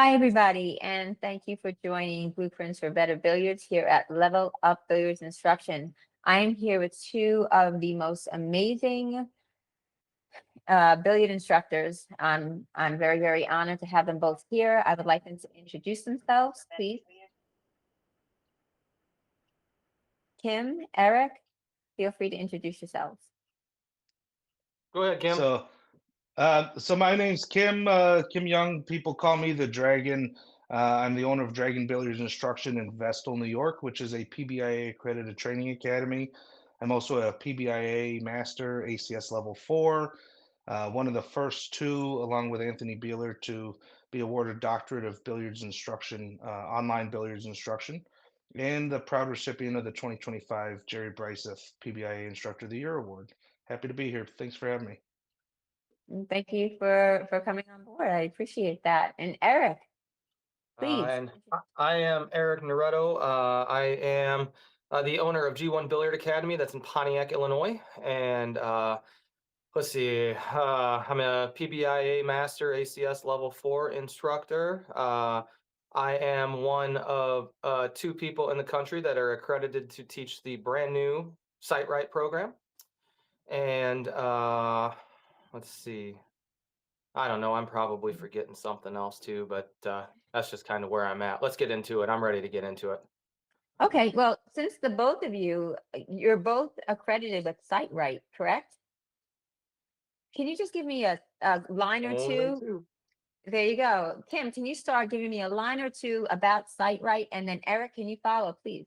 Hi, everybody, and thank you for joining Blueprints for Better Billiards here at Level Up Billiards Instruction. I am here with two of the most amazing billiard instructors. I'm very, very honored to have them both here. I would like them to introduce themselves, please. Kim, Eric, feel free to introduce yourselves. Go ahead, Kim. So my name's Kim Young. People call me the Dragon. I'm the owner of Dragon Billiards Instruction in Vestal, New York, which is a PBIA accredited training academy. I'm also a PBIA Master, ACS Level 4, one of the first two, along with Anthony Beeler, to be awarded Doctorate of Billiards Instruction, online billiards instruction, and the proud recipient of the 2025 Jerry Bryceth PBIA Instructor of the Year Award. Happy to be here. Thanks for having me. And thank you for coming on board. I appreciate that. And Eric, please. And I am Eric Naretto. I am the owner of G1 Billiard Academy that's in Pontiac, Illinois. And let's see, I'm a PBIA Master ACS Level 4 instructor. I am one of two people in the country that are accredited to teach the brand new Sight Right program. And let's see. I don't know. I'm probably forgetting something else too, but that's just kind of where I'm at. Let's get into it. I'm ready to get into it. Okay, well, since the both of you, you're both accredited with Sight Right, correct? Can you just give me a line or Only two? two. There you go. Kim, can you start giving me a line or two about Sight Right? And then Eric, can you follow, please?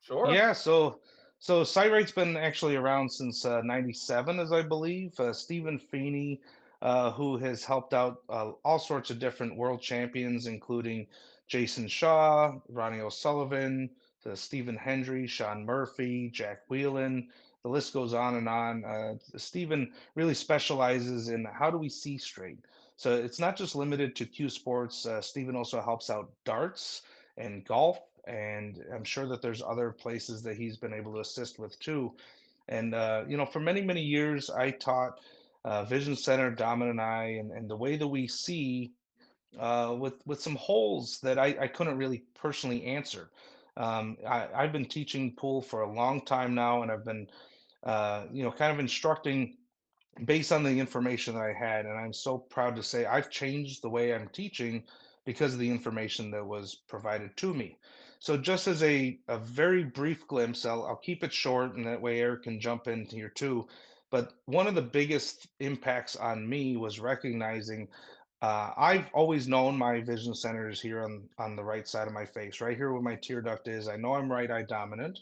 Sure. Yeah, so Sight been actually around since '97, as I believe. Stephen Feeney, who has helped out all sorts of different world champions, including Jason Shaw, Ronnie O'Sullivan, Stephen Hendry, Sean Murphy, Jack Whelan. The list goes on and on. Stephen really specializes in how do we see straight. So it's not just limited to cue sports. Stephen also helps out darts and golf, and I'm sure that there's other places that he's been able to assist with too. And for many many years, I taught Vision Center, Dominant Eye, and the way that we see with some holes that I couldn't really personally answer. I've been teaching pool for a long time now, and I've been kind of instructing based on the information that I had. And I'm so proud to say I've changed the way I'm teaching because of the information that was provided to me. So just as a very brief glimpse, I'll keep it short and that way Eric can jump in here too. But one of the biggest impacts on me was recognizing I've always known my vision center is here on the right side of my face, right here where my tear duct is. I know I'm right eye dominant.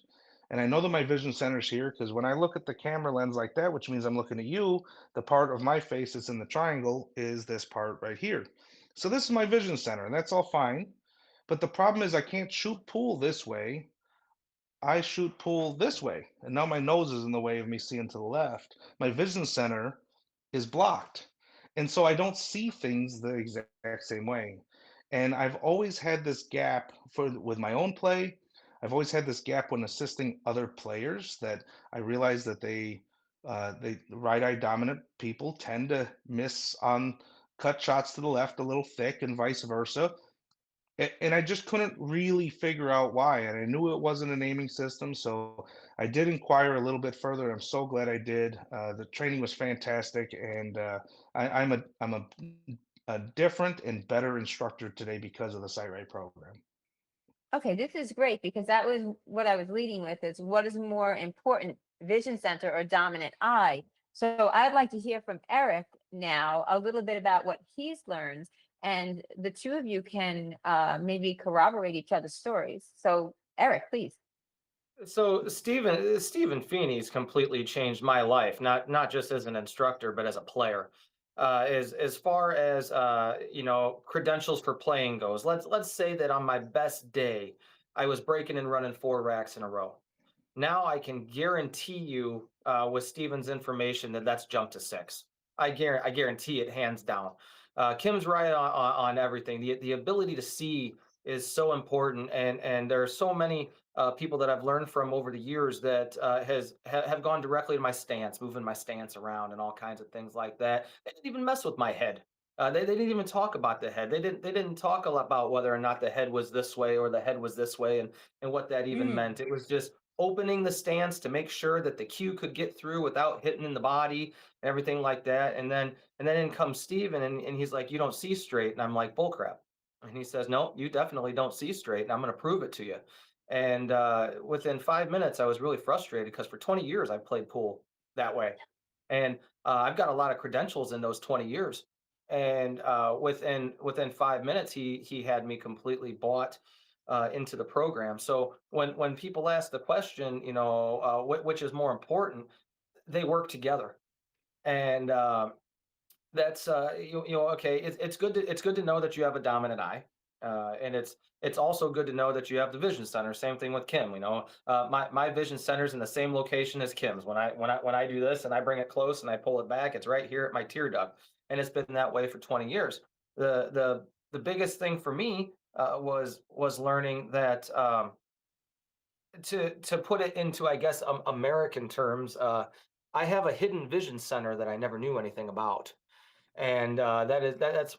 And I know that my vision center is here because when I look at the camera lens like that, which means I'm looking at you, the part of my face that's in the triangle is this part right here. So this is my vision center, and that's all fine. But the problem is I can't shoot pool this way. I shoot pool this way. And now my nose is in the way of me seeing to the left. My vision center is blocked. And so I don't see things the exact same way. And I've always had this gap with my own play. I've always had this gap when assisting other players that I realize that they right eye dominant people tend to miss on cut shots to the left a little thick and vice versa. And I just couldn't really figure out why. And I knew it wasn't a naming system, so I did inquire a little bit further. I'm so glad I did. The training was fantastic, and I'm a different and better instructor today because of the Sight Right program. Okay, this is great because that was what I was leading with is what is more important, vision center or dominant eye? So I'd like to hear from Eric now a little bit about what he's learned, and the two of you can maybe corroborate each other's stories. So Eric, please. So Stephen Feeney's completely changed my life, not just as an instructor, but as a player. As far as credentials for playing goes, let's say that on my best day, I was breaking and running 4 racks in a row. Now I can guarantee you with Steven's information that that's jumped to 6. I guarantee it hands down. Kim's right on everything. The ability to see is so important, and there are so many people that I've learned from over the years that have gone directly to my stance, moving my stance around, and all kinds of things like that. They didn't even mess with my head. They didn't even talk about the head. They didn't talk a lot about whether or not the head was this way or the head was this way, and what that even Mm, meant. It was just opening the stance to make sure that the cue could get through without hitting in the body and everything like that. And then in comes Steven, and he's like, "You don't see straight," and I'm like, "Bullcrap." And he says, "No, you definitely don't see straight, and I'm going to prove it to you." And within 5 minutes, I was really frustrated because for 20 years I've played pool that way, and I've got a lot of credentials in those 20 years. And within 5 minutes, he had me completely bought into the program. So when people ask the question, which is more important, they work together. And that's okay. It's good to know that you have a dominant eye, and it's also good to know that you have the vision center. Same thing with Kim. My vision center's in the same location as Kim's. When I do this and I bring it close and I pull it back, it's right here at my tear duct, and it's been that way for 20 years. The biggest thing for me was learning that, to put it into, I guess, American terms. I have a hidden vision center that I never knew anything about, and that's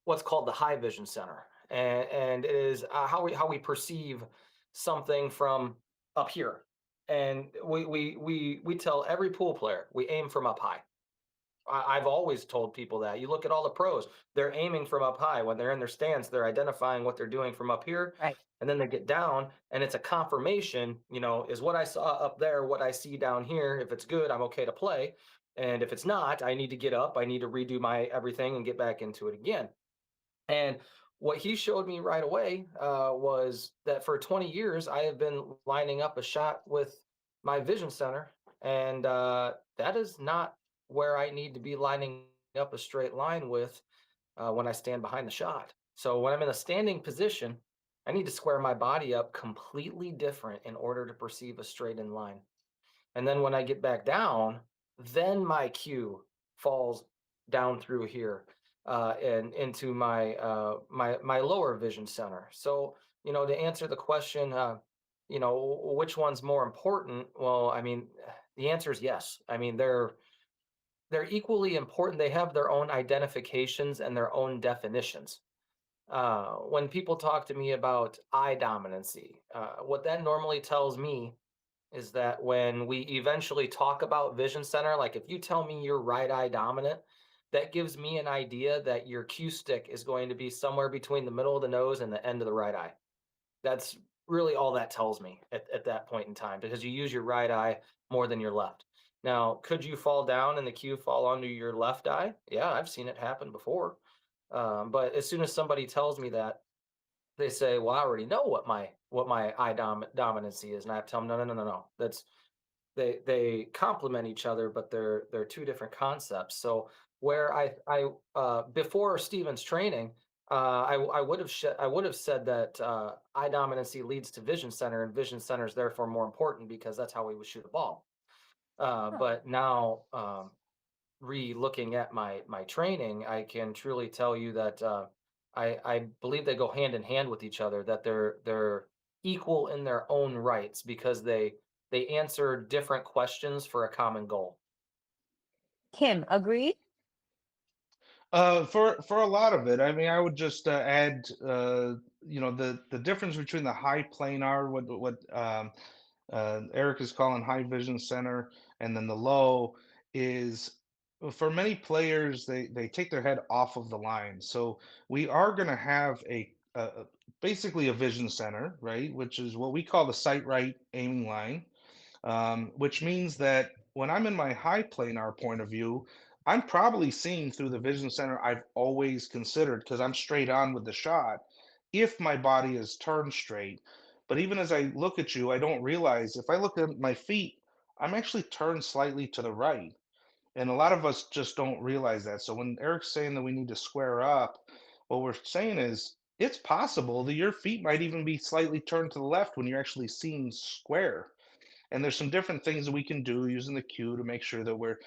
what's called the high vision center, and it is how we perceive something from up here, and we tell every pool player we aim from up high. I've always told people that. You look at all the pros, they're aiming from up high. When they're in their stance, they're identifying what they're doing from up here. right. And then they get down, and it's a confirmation, is what I saw up there, what I see down here. If it's good, I'm okay to play. And if it's not, I need to get up. I need to redo my everything and get back into it again. And what he showed me right away was that for 20 years, I have been lining up a shot with my vision center. And that is not where I need to be lining up a straight line with when I stand behind the shot. So when I'm in a standing position, I need to square my body up completely different in order to perceive a straight in line. And then when I get back down, then my cue falls down through here and into my lower vision center. So to answer the question, which one's more important? Well, I mean, the answer is yes. I mean, they're equally important. They have their own identifications and their own definitions. When people talk to me about eye dominancy, what that normally tells me is that when we eventually talk about vision center, like if you tell me you're right eye dominant, that gives me an idea that your cue stick is going to be somewhere between the middle of the nose and the end of the right eye. That's really all that tells me at that point in time, because you use your right eye more than your left. Now, could you fall down and the cue fall onto your left eye? Yeah, I've seen it happen before. But as soon as somebody tells me that, they say, "Well, I already know what my dominancy is," and I have to tell them, "No, no, no, no, no. That's they complement each other, but they're two different concepts." So where before Steven's training, I would have said that eye dominancy leads to vision center, and vision center is therefore more important because that's how we would shoot a ball. Huh. But now, re-looking at my training, I can truly tell you that I believe they go hand in hand with each other. That they're equal in their own rights because they answer different questions for a common goal. Kim, agreed? For a lot of it, I mean, I would just add, the difference between the high planar, what Eric is calling high vision center, and then the low is, for many players, they take their head off of the line. So we are going to have basically a vision center, right? Which is what we call the sight right aiming line, which means that when I'm in my high planar point of view, I'm probably seeing through the vision center I've always considered because I'm straight on with the shot if my body is turned straight. But even as I look at you, I don't realize if I look at my feet, I'm actually turned slightly to the right. And a lot of us just don't realize that. So when Eric's saying that we need to square up, what we're saying is it's possible that your feet might even be slightly turned to the left when you're actually seeing square. And there's some different things that we can do using the cue to make sure that we're,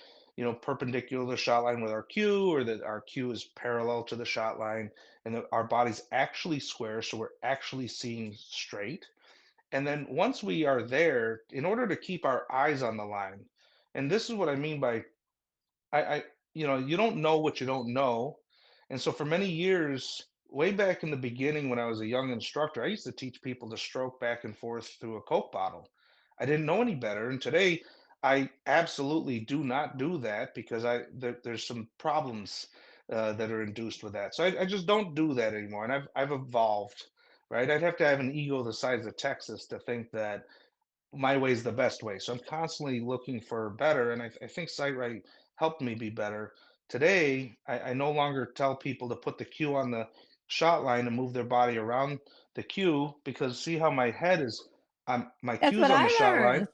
perpendicular to the shot line with our cue, or that our cue is parallel to the shot line, and that our body's actually square, so we're actually seeing straight. And then once we are there, in order to keep our eyes on the line, and this is what I mean by I you don't know what you don't know. And so for many years, way back in the beginning when I was a young instructor, I used to teach people to stroke back and forth through a Coke bottle. I didn't know any better. And today, I absolutely do not do that because there's some problems that are induced with that. So I just don't do that anymore. And I've evolved, right? I'd have to have an ego the size of Texas to think that my way is the best way. So I'm constantly looking for better, and I think Sightright helped me be better. Today, I no longer tell people to put the cue on the shot line and move their body around the cue because see how my head is on my That's cue's what on the I shot line, learned.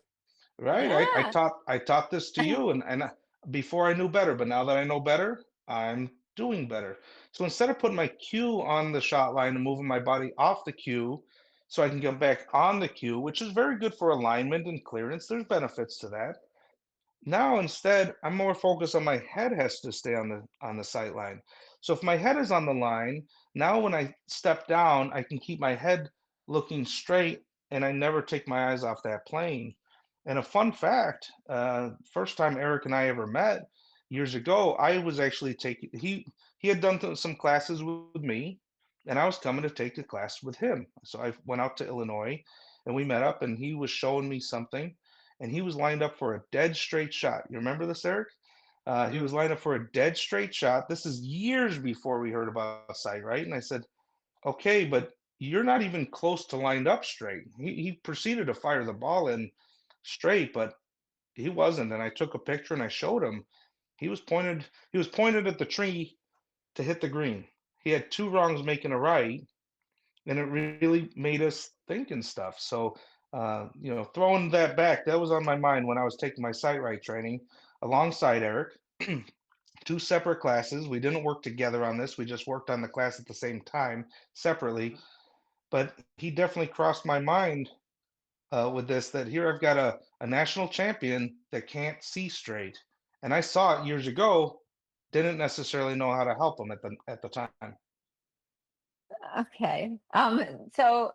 right? Yeah. I taught this to you, and before I knew better, but now that I know better, I'm doing better. So instead of putting my cue on the shot line and moving my body off the cue, so I can get back on the cue, which is very good for alignment and clearance. There's benefits to that. Now instead, I'm more focused on my head has to stay on the sight line. So if my head is on the line, now when I step down, I can keep my head looking straight and I never take my eyes off that plane. And a fun fact, first time Eric and I ever met years ago, I was actually taking he had done some classes with me, and I was coming to take a class with him. So I went out to Illinois and we met up and he was showing me something and he was lined up for a dead straight shot. You remember this, Eric? He Mhm. was lined up for a dead straight shot. This is years before we heard about sight, right? And I said, okay, but you're not even close to lined up straight. He proceeded to fire the ball in straight, but he wasn't. And I took a picture and I showed him. He was pointed at the tree to hit the green. He had two wrongs making a right, and it really made us think and stuff. So, throwing that back, that was on my mind when I was taking my sight right training alongside Eric. Two separate classes. We didn't work together on this. We just worked on the class at the same time separately. But he definitely crossed my mind with this that here I've got a national champion that can't see straight. And I saw it years ago, didn't necessarily know how to help him at the time. Okay. So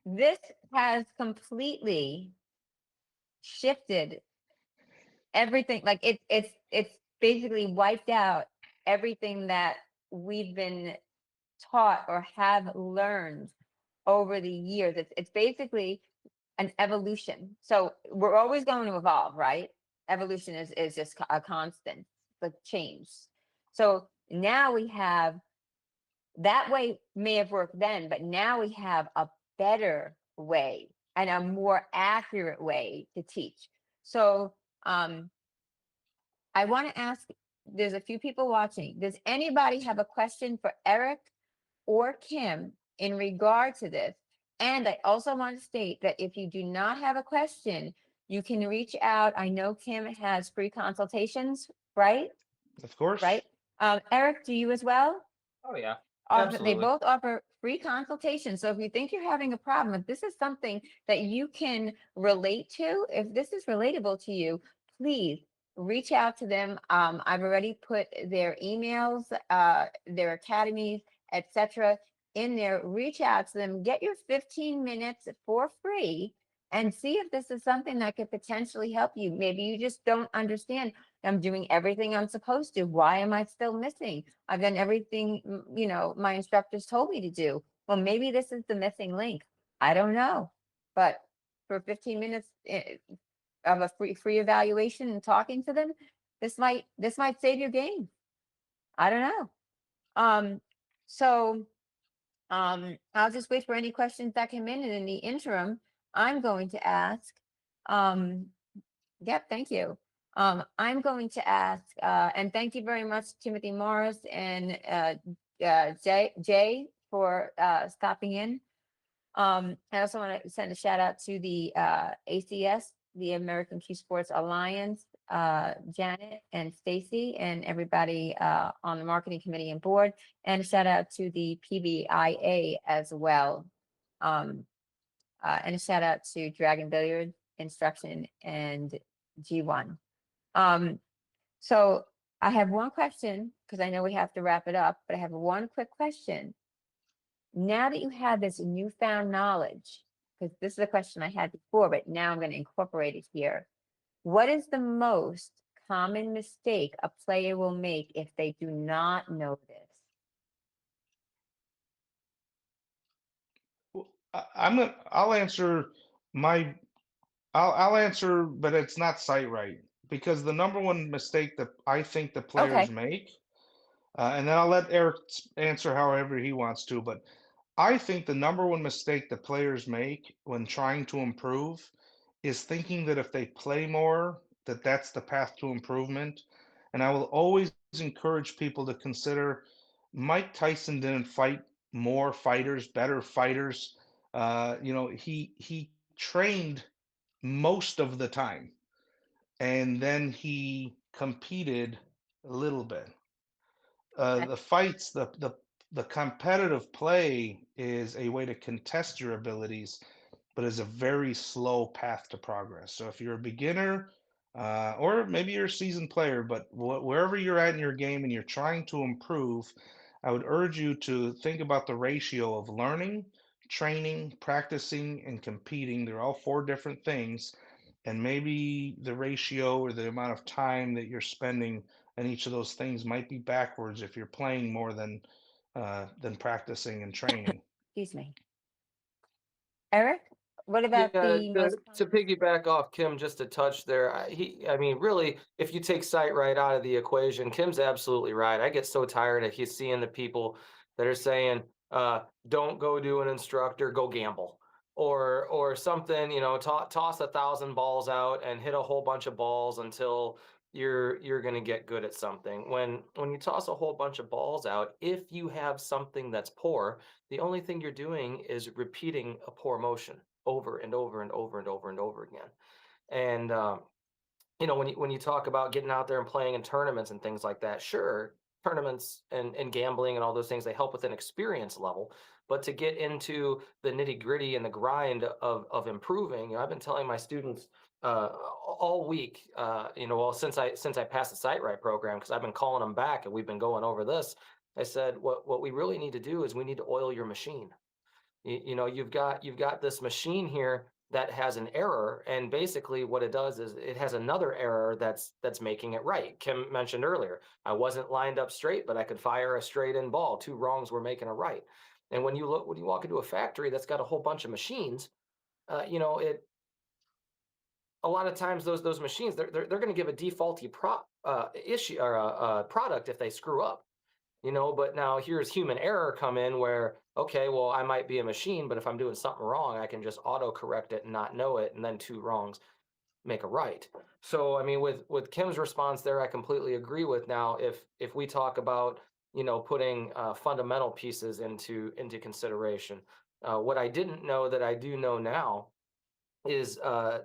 this has completely shifted everything. Like it's basically wiped out everything that we've been taught or have learned over the years. It's basically an evolution. So we're always going to evolve, right? Evolution is just a constant, like change. So now we have that way may have worked then, but now we have a better way and a more accurate way to teach. So um, I want to ask, there's a few people watching. Does anybody have a question for Eric or Kim in regard to this? And I also want to state that if you do not have a question, you can reach out. I know Kim has free consultations, right? Of course. Right? Eric, do you as well? Oh yeah, They absolutely. both offer free consultation. So if you think you're having a problem, if this is something that you can relate to, if this is relatable to you, please reach out to them. I've already put their emails, their academies, etc. in there. Reach out to them, get your 15 minutes for free and see if this is something that could potentially help you. Maybe you just don't understand. I'm doing everything I'm supposed to. Why am I still missing? I've done everything, my instructors told me to do. Well, maybe this is the missing link. I don't know. But for 15 minutes of a free evaluation and talking to them, this might save your game. I don't know. Um, so I'll just wait for any questions that come in, and in the interim, I'm going to ask. Um, Yep, thank you. I'm going to ask, and thank you very much, Timothy Morris and Jay for stopping in. I also want to send a shout out to the ACS, the American Cue Sports Alliance, Janet and Stacy, and everybody on the marketing committee and board, and a shout out to the PBIA as well. Um, and a shout out to Dragon Billiards Instruction and G1. Um, so I have one question because I know we have to wrap it up, but I have one quick question. Now that you have this newfound knowledge, because this is a question I had before, but now I'm going to incorporate it here. What is the most common mistake a player will make if they do not know this? I'm gonna. I'll answer my. I'll answer, but it's not sight right because the number one mistake that I think the players Okay. make, and then I'll let Eric answer however he wants to. But I think the number one mistake that players make when trying to improve is thinking that if they play more, that that's the path to improvement. And I will always encourage people to consider Mike Tyson didn't fight more fighters, better fighters. He trained most of the time, and then he competed a little bit. Okay. The fights, the competitive play is a way to contest your abilities, but is a very slow path to progress. So if you're a beginner, or maybe you're a seasoned player, but wherever you're at in your game and you're trying to improve, I would urge you to think about the ratio of learning, training, practicing, and competing. They're all four different things, and maybe the ratio or the amount of time that you're spending on each of those things might be backwards if you're playing more than practicing and training. Excuse me. Eric, what about Yeah, the most to common mistake? piggyback off Kim just a touch there, I mean, really, if you take sight right out of the equation, Kim's absolutely right. I get so tired of seeing the people that are saying, "Don't go do an instructor, go gamble," or something. Toss 1,000 balls out and hit a whole bunch of balls until you're going to get good at something. When you toss a whole bunch of balls out, if you have something that's poor, the only thing you're doing is repeating a poor motion over and over and over and over and over again. And when you talk about getting out there and playing in tournaments and things like that, sure, tournaments and gambling and all those things, they help with an experience level. But to get into the nitty gritty and the grind of improving, I've been telling my students all week, well, since I passed the Sight Right program, because I've been calling them back and we've been going over this. I said, what we really need to do is we need to oil your machine. You've got this machine here that has an error, and basically what it does is it has another error that's making it right. Kim mentioned earlier, I wasn't lined up straight, but I could fire a straight in ball. Two wrongs were making a right. And when you walk into a factory that's got a whole bunch of machines, it a lot of times those machines they're going to give a defaulty issue or a product if they screw up. But now here's human error come in where, okay, well, I might be a machine, but if I'm doing something wrong, I can just auto correct it and not know it, and then two wrongs make a right. So I mean, with Kim's response there, I completely agree with. Now if we talk about putting fundamental pieces into consideration, what I didn't know that I do know now is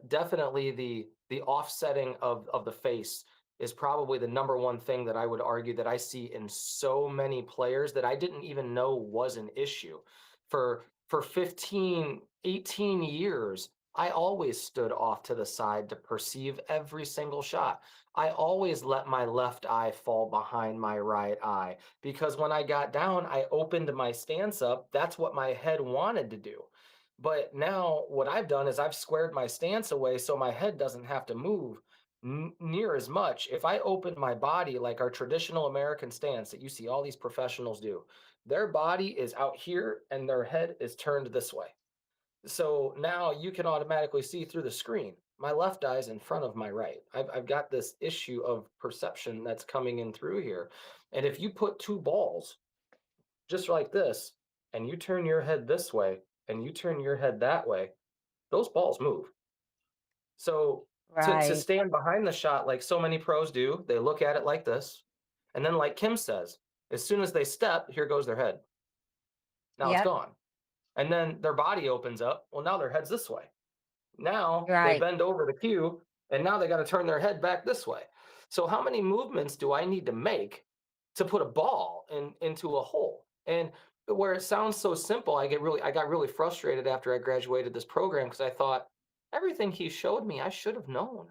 definitely the offsetting of the face is probably the number one thing that I would argue that I see in so many players that I didn't even know was an issue. For 15, 18 years, I always stood off to the side to perceive every single shot. I always let my left eye fall behind my right eye because when I got down, I opened my stance up. That's what my head wanted to do. But now what I've done is I've squared my stance away so my head doesn't have to move near as much. If I open my body like our traditional American stance that you see all these professionals do, their body is out here and their head is turned this way. So now you can automatically see through the screen. My left eye is in front of my right. I've got this issue of perception that's coming in through here. And if you put two balls just like this, and you turn your head this way, and you turn your head that way, those balls move. So to Right. stand behind the shot like so many pros do, they look at it like this. And then, like Kim says, as soon as they step, here goes their head. Now it's Yep. gone. And then their body opens up. Well, now their head's this way. Now they Right. bend over the cue, and now they got to turn their head back this way. So how many movements do I need to make to put a ball into a hole? And where it sounds so simple, I got really frustrated after I graduated this program because I thought everything he showed me, I should have known.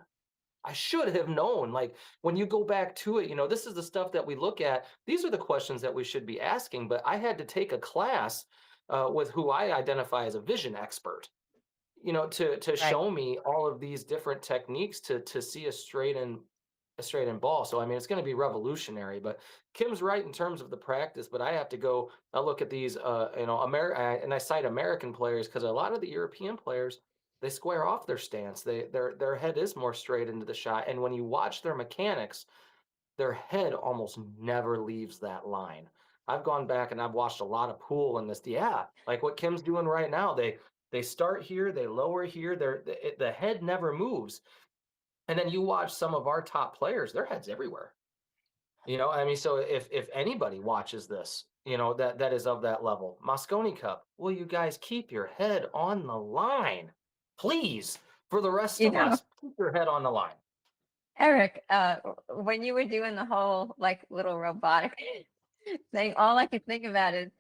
I should have known. Like when you go back to it, this is the stuff that we look at. These are the questions that we should be asking. But I had to take a class with who I identify as a vision expert to Right. show me all of these different techniques to see a straight and a straight in ball. So I mean, it's going to be revolutionary. But Kim's right in terms of the practice. But I have to go. I look at these, and I cite American players because a lot of the European players they square off their stance. Their head is more straight into the shot, and when you watch their mechanics, their head almost never leaves that line. I've gone back and I've watched a lot of pool and this, yeah, like what Kim's doing right now. They start here, they lower here, the head never moves. And then you watch some of our top players, their heads everywhere. I mean, so if anybody watches this, that is of that level. Mosconi Cup, will you guys keep your head on the line? Please, for the rest You of know, us, keep your head on the line. Eric, when you were doing the whole like little robotic thing, all I could think about is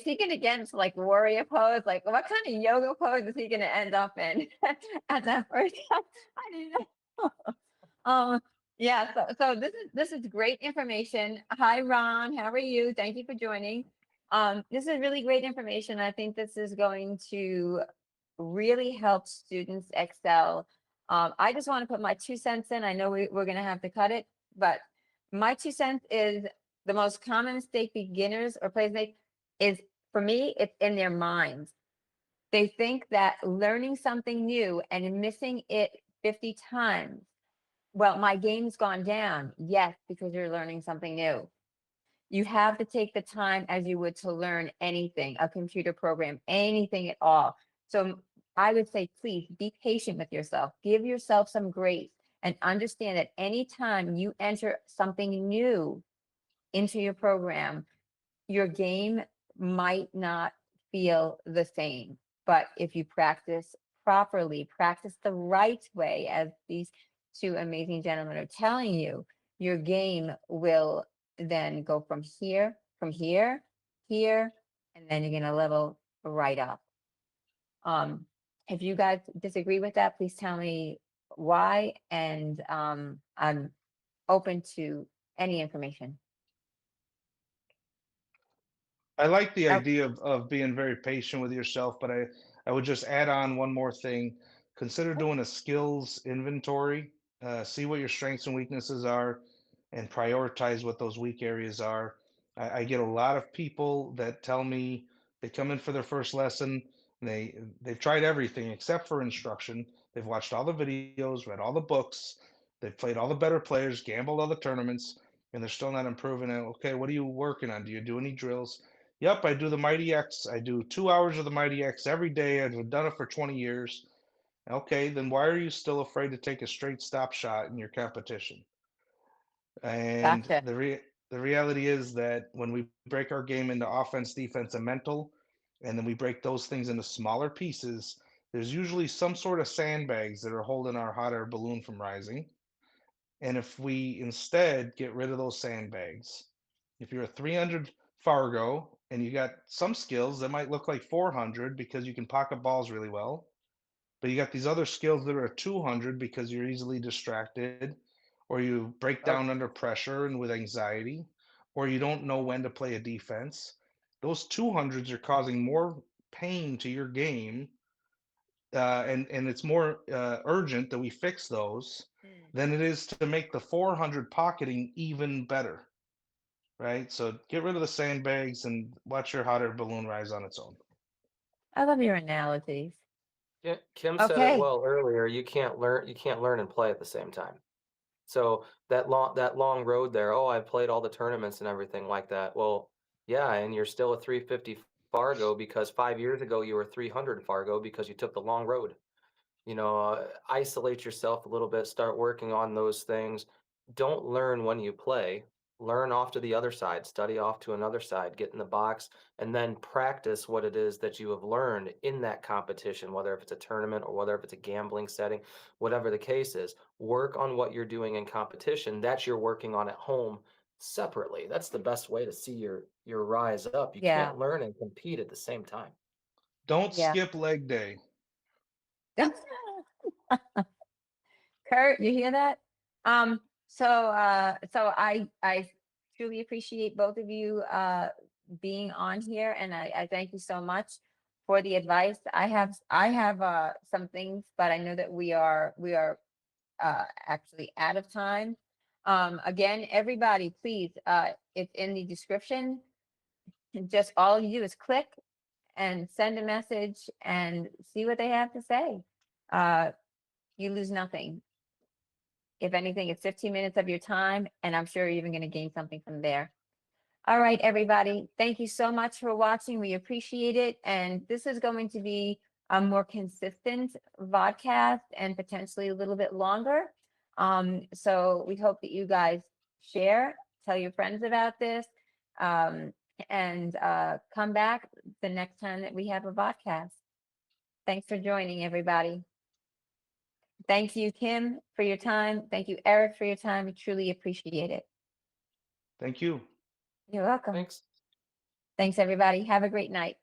he going to get into like warrior pose? Like, what kind of yoga pose is he going to end up in at that first? I didn't know. Um, yeah. So this is great information. Hi, Ron. How are you? Thank you for joining. This is really great information. I think this is going to really help students excel. I just want to put my 2 cents in. I know we're going to have to cut it, but my 2 cents is the most common mistake beginners or players make is, for me, it's in their minds. They think that learning something new and missing it 50 times, well, my game's gone down. Yes, because you're learning something new. You have to take the time as you would to learn anything, a computer program, anything at all. So I would say, please be patient with yourself. Give yourself some grace and understand that anytime you enter something new into your program, your game might not feel the same. But if you practice properly, practice the right way, as these two amazing gentlemen are telling you, your game will then go from here, and then you're going to level right up. Um, if you guys disagree with that, please tell me why, and I'm open to any information. I like the Oh, idea of being very patient with yourself, but I would just add on one more thing. Consider doing a skills inventory, see what your strengths and weaknesses are, and prioritize what those weak areas are. I get a lot of people that tell me they come in for their first lesson, and they've tried everything except for instruction. They've watched all the videos, read all the books, they've played all the better players, gambled all the tournaments, and they're still not improving. And okay, what are you working on? Do you do any drills? Yep, I do the Mighty X. I do 2 hours of the Mighty X every day. I've done it for 20 years. Okay, then why are you still afraid to take a straight stop shot in your competition? And gotcha. the reality is that when we break our game into offense, defense, and mental, and then we break those things into smaller pieces, there's usually some sort of sandbags that are holding our hot air balloon from rising. And if we instead get rid of those sandbags, if you're a 300 Fargo and you got some skills that might look like 400 because you can pocket balls really well, but you got these other skills that are a 200 because you're easily distracted, or you break Yep. down under pressure and with anxiety, or you don't know when to play a defense. Those 200s are causing more pain to your game, and it's more urgent that we fix those Mm. than it is to make the 400 pocketing even better, right? So get rid of the sandbags and watch your hot air balloon rise on its own. I love your analogies. Kim said it Okay. well earlier. You can't learn and play at the same time. So that long road there, oh, I've played all the tournaments and everything like that. Well, yeah, and you're still a 350 Fargo because 5 years ago you were 300 Fargo because you took the long road. Isolate yourself a little bit, start working on those things. Don't learn when you play. Learn off to the other side, study off to another side, get in the box, and then practice what it is that you have learned in that competition, whether if it's a tournament or whether if it's a gambling setting, whatever the case is. Work on what you're doing in competition that you're working on at home separately. That's the best way to see your rise up. You Yeah. can't learn and compete at the same time. Don't Yeah. skip leg day. Kurt, you hear that? So I truly appreciate both of you being on here, and I thank you so much for the advice. I have some things, but I know that we are actually out of time. Again, everybody, please, it's in the description. Just all you do is click and send a message and see what they have to say. You lose nothing. If anything, it's 15 minutes of your time, and I'm sure you're even going to gain something from there. All right, everybody. Thank you so much for watching. We appreciate it. And this is going to be a more consistent vodcast and potentially a little bit longer. So we hope that you guys share, tell your friends about this, um, and come back the next time that we have a vodcast. Thanks for joining, everybody. Thank you, Kim, for your time. Thank you, Eric, for your time. We truly appreciate it. Thank you. You're welcome. Thanks. Thanks, everybody. Have a great night.